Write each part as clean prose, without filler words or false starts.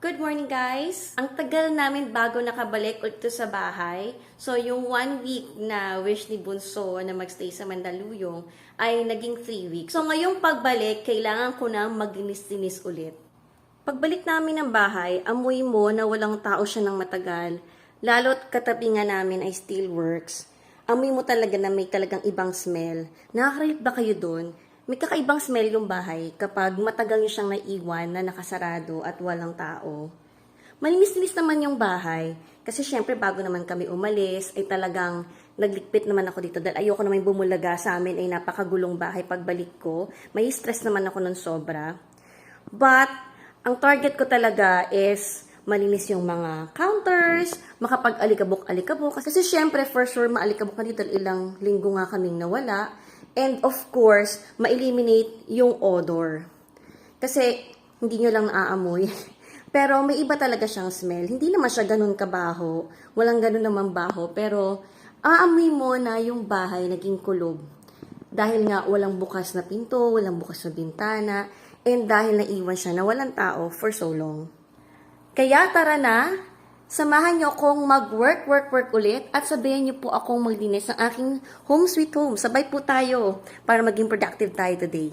Good morning guys! Ang tagal namin bago nakabalik ulit sa bahay. So yung 1 week na wish ni Bunso na magstay sa Mandaluyong ay naging 3 weeks. So ngayong pagbalik, kailangan ko na maglinis-linis ulit. Pagbalik namin ng bahay, amoy mo na walang tao siya ng matagal. Lalo't katabi nga namin ay steelworks. Amoy mo talaga na may talagang ibang smell. Nakaka-relate ba kayo doon? May kakaibang smell yung bahay kapag matagal nyo siyang naiwan na nakasarado at walang tao. Malinis-linis naman yung bahay kasi syempre bago naman kami umalis ay talagang naglikpit naman ako dito dahil ayoko naman bumulaga sa amin ay napakagulong bahay pagbalik ko. May stress naman ako nun sobra. But ang target ko talaga is malinis yung mga counters, makapag-alikabok-alikabok. Kasi syempre for sure maalikabok ka dito ilang linggo nga kaming nawala. And of course, ma-eliminate yung odor. Kasi hindi nyo lang naaamoy. Pero may iba talaga siyang smell. Hindi naman siya ganun kabaho. Walang ganun naman baho. Pero aamoy mo na yung bahay naging kulob. Dahil nga walang bukas na pinto, walang bukas na bintana. And dahil naiwan siya na walang tao for so long. Kaya tara na! Samahan niyo akong mag-work ulit at sabihin niyo po akong maglinis ng aking home sweet home. Sabay po tayo para maging productive tayo today.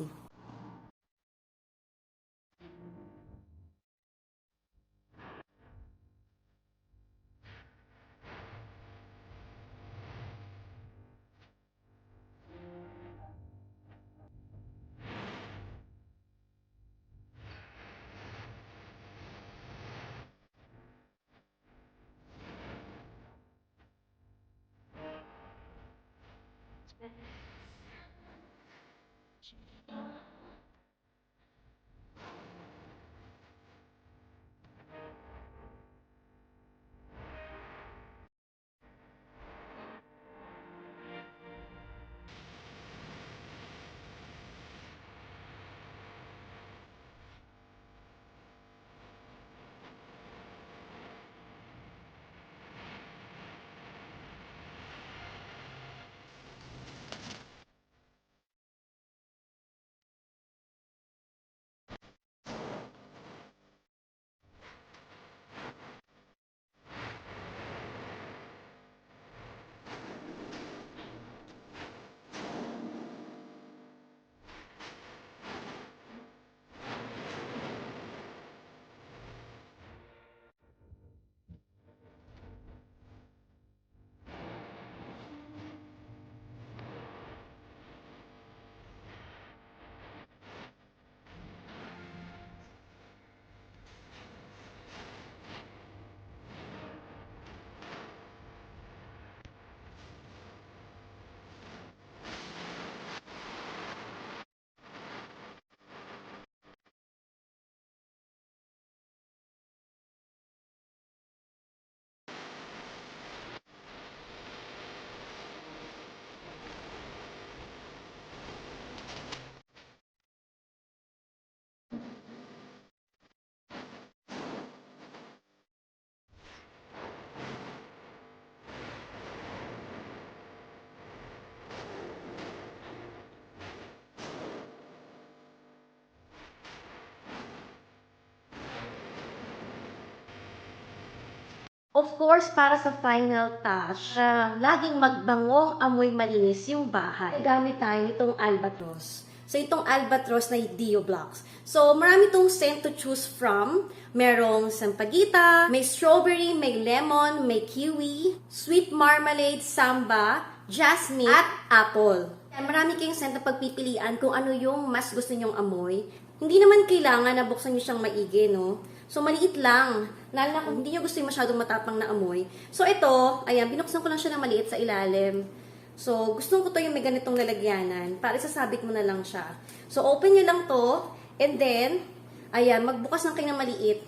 Of course, para sa final touch, laging magbango, amoy malinis yung bahay. Gamit tayo itong Albatros. So, itong Albatros na Dio Blocks. So, marami itong scent to choose from. Merong sampagita, may strawberry, may lemon, may kiwi, sweet marmalade, samba, jasmine, at apple. Marami kayong scent na pagpipilian kung ano yung mas gusto nyong amoy. Hindi naman kailangan na buksan nyo siyang maigi, no? So, maliit lang. Lalo na kung hindi nyo gusto yung masyadong matapang na amoy. So, ito, ayan, binuksan ko lang siya na maliit sa ilalim. So, gusto ko to yung may ganitong lalagyanan. Para isasabit mo na lang siya. So, open nyo lang to. And then, ayan, magbukas lang kayo ng maliit.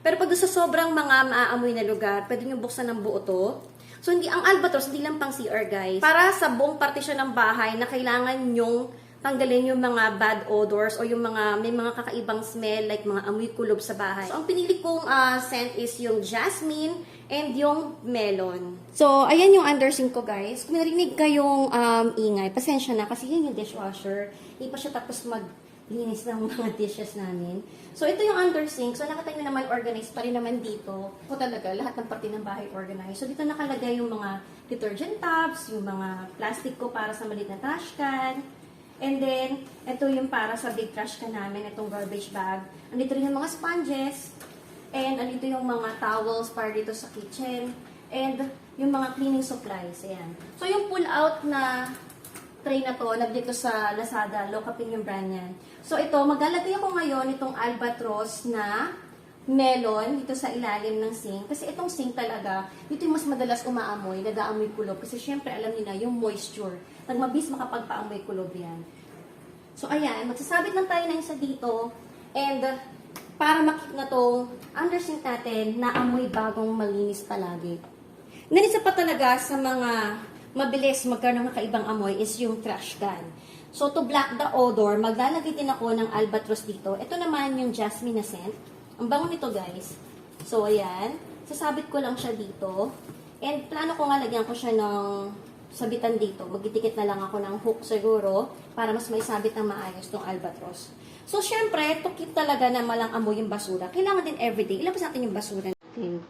Pero pag sa sobrang mga maaamoy na lugar, pwede nyo buksan ng buo to. So, hindi, ang Albatros, hindi lang pang CR, guys. Para sa buong partisyon ng bahay na kailangan nyong tanggalin yung mga bad odors o yung mga may mga kakaibang smell like mga amoy kulob sa bahay. So, ang pinili kong scent is yung jasmine and yung melon. So, ayan yung undersink ko, guys. Kung narinig kayong ingay, pasensya na kasi yan yung dishwasher. Hindi pa siya tapos linis ng mga dishes namin. So, ito yung under sink. So, nakita nyo naman, organized pa rin naman dito. Ito talaga, lahat ng parte ng bahay organized. So, dito nakalagay yung mga detergent tubs, yung mga plastic ko para sa maliit na trash can. And then, ito yung para sa big trash can namin, itong garbage bag. Andito rin yung mga sponges. And andito yung mga towels para dito sa kitchen. And yung mga cleaning supplies. Ayan. So, yung pull-out na tray na to, nabili ko sa Lazada, Lokapin yung brand yan. So ito, maglalagay ako ngayon itong Albatros na melon dito sa ilalim ng sink. Kasi itong sink talaga, dito yung mas madalas umaamoy, nag-aamoy kulob. Kasi syempre, alam niyo na, yung moisture. Nagmabis makapagpaamoy kulob yan. So ayan, magsasabit lang tayo na isa dito. And para makik na to, under sink natin, na amoy bagong malinis palagi. Nanisa pa talaga sa mga mabilis magkaroon ng kakaibang amoy is yung trash can. So, to block the odor, maglalagay din ako ng Albatros dito. Ito naman yung jasmine na scent. Ang bango nito, guys. So, ayan. Sasabit ko lang siya dito. And plano ko nga lagyan ko siya ng sabitan dito. Magdidikit na lang ako ng hook siguro para mas may sabit ng maayos tong Albatros. So, syempre, to keep talaga na malang amoy yung basura, kailangan din everyday. Ilabas natin yung basura natin.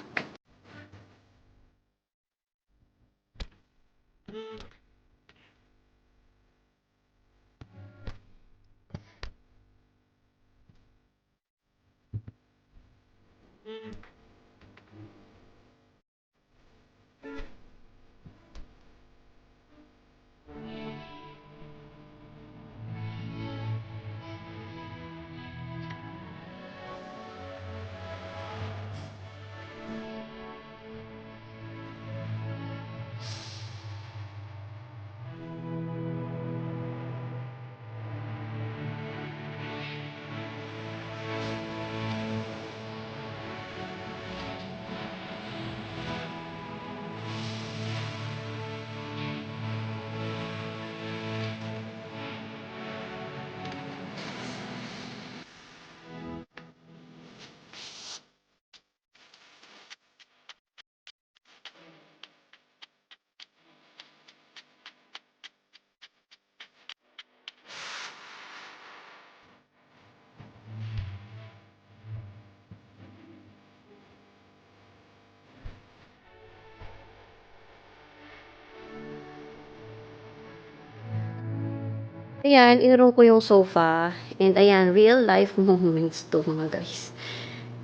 Ayan, inurong ko yung sofa. And ayan, real life moments to mga guys.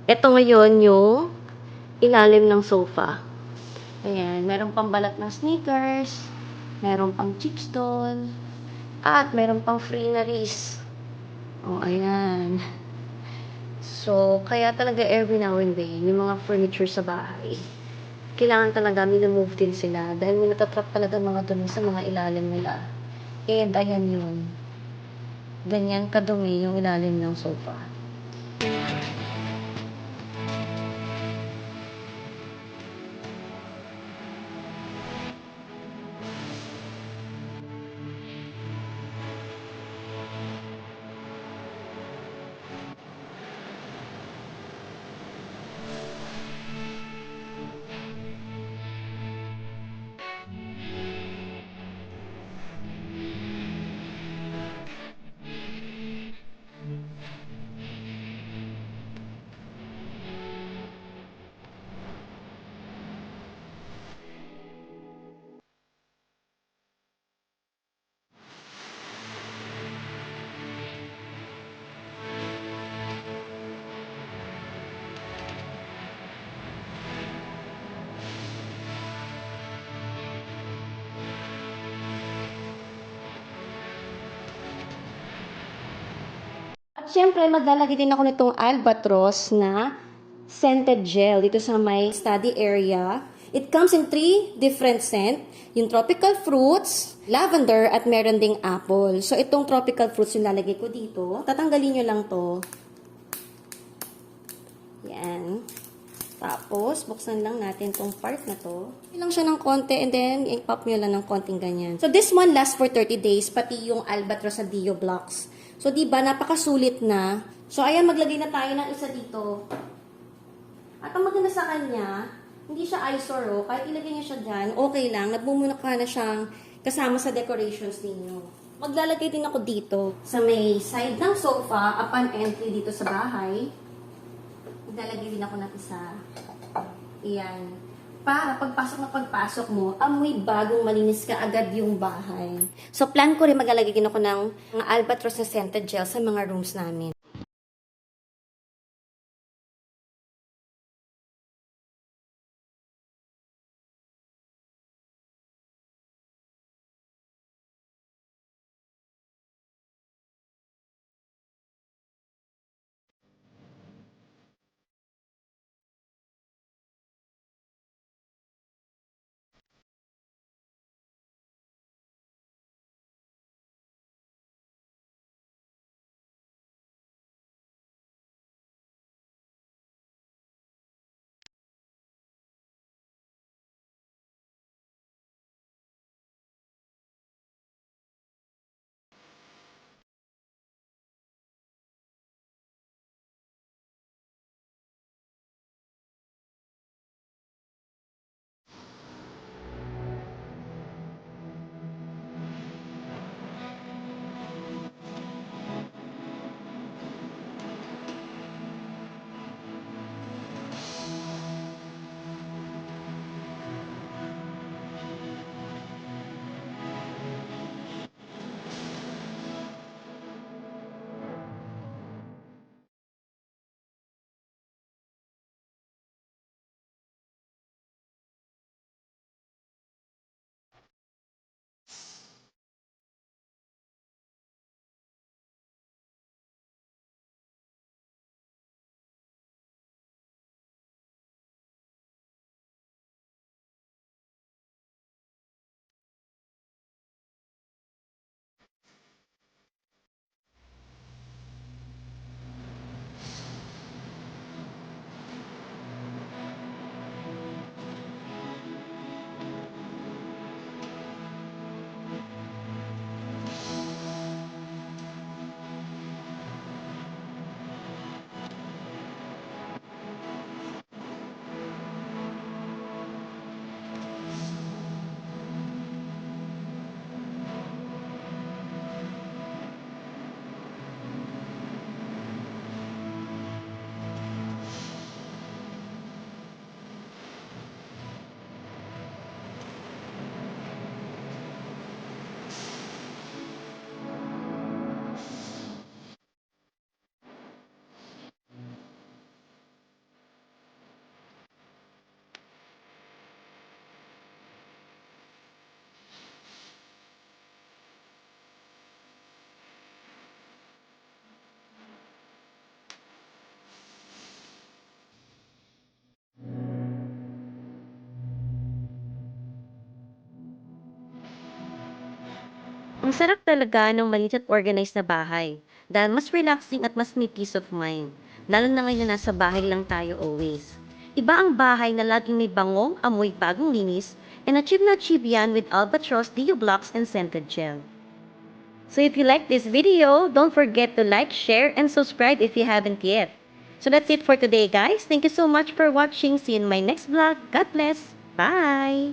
Ito ngayon yung ilalim ng sofa. Ayan, meron pang balat ng sneakers, meron pang chips doll, at meron pang free na wrist. Oh, ayan. So, kaya talaga every now and then, yung mga furniture sa bahay, kailangan talaga minumove din sila dahil may natatrap talaga mga dumi sa mga ilalim nila. And ayan yun. Ganyan kadumi yung ilalim ng sofa. At syempre, maglalagay din ako nitong Albatros na scented gel dito sa my study area. It comes in 3 different scent. Yung tropical fruits, lavender, at meron ding apple. So, itong tropical fruits yung lalagay ko dito. Tatanggalin nyo lang to. Yan. Tapos, buksan lang natin tong part na to. Lang siya ng konti and then i-pop nyo lang ng konting ganyan. So, this one lasts for 30 days, pati yung Albatros sa Dio blocks. So, diba, napakasulit na. So, ayan, maglagay na tayo ng isa dito. At ang maganda sa kanya, hindi siya eyesore, oh. Kahit ilagay niyo siya dyan, okay lang. Nagmumuna ka na siyang kasama sa decorations ninyo. Maglalagay din ako dito sa may side ng sofa upon entry dito sa bahay. Maglalagay din ako ng isa. Iyan. Para pagpasok mo, amoy bagong malinis ka agad yung bahay. So, plan ko rin maglalagay din ako ng mga Albatross na scented gel sa mga rooms namin. Ang sarap talaga ng maliit at organized na bahay dahil mas relaxing at mas may peace of mind. Lalo na ngayon na nasa bahay lang tayo always. Iba ang bahay na laging may bangong, amoy bagong linis, and achieve na achieve yan with Albatross Dio Blocks and Scented Gel. So if you like this video, don't forget to like, share, and subscribe if you haven't yet. So that's it for today, guys. Thank you so much for watching. See you in my next vlog. God bless. Bye!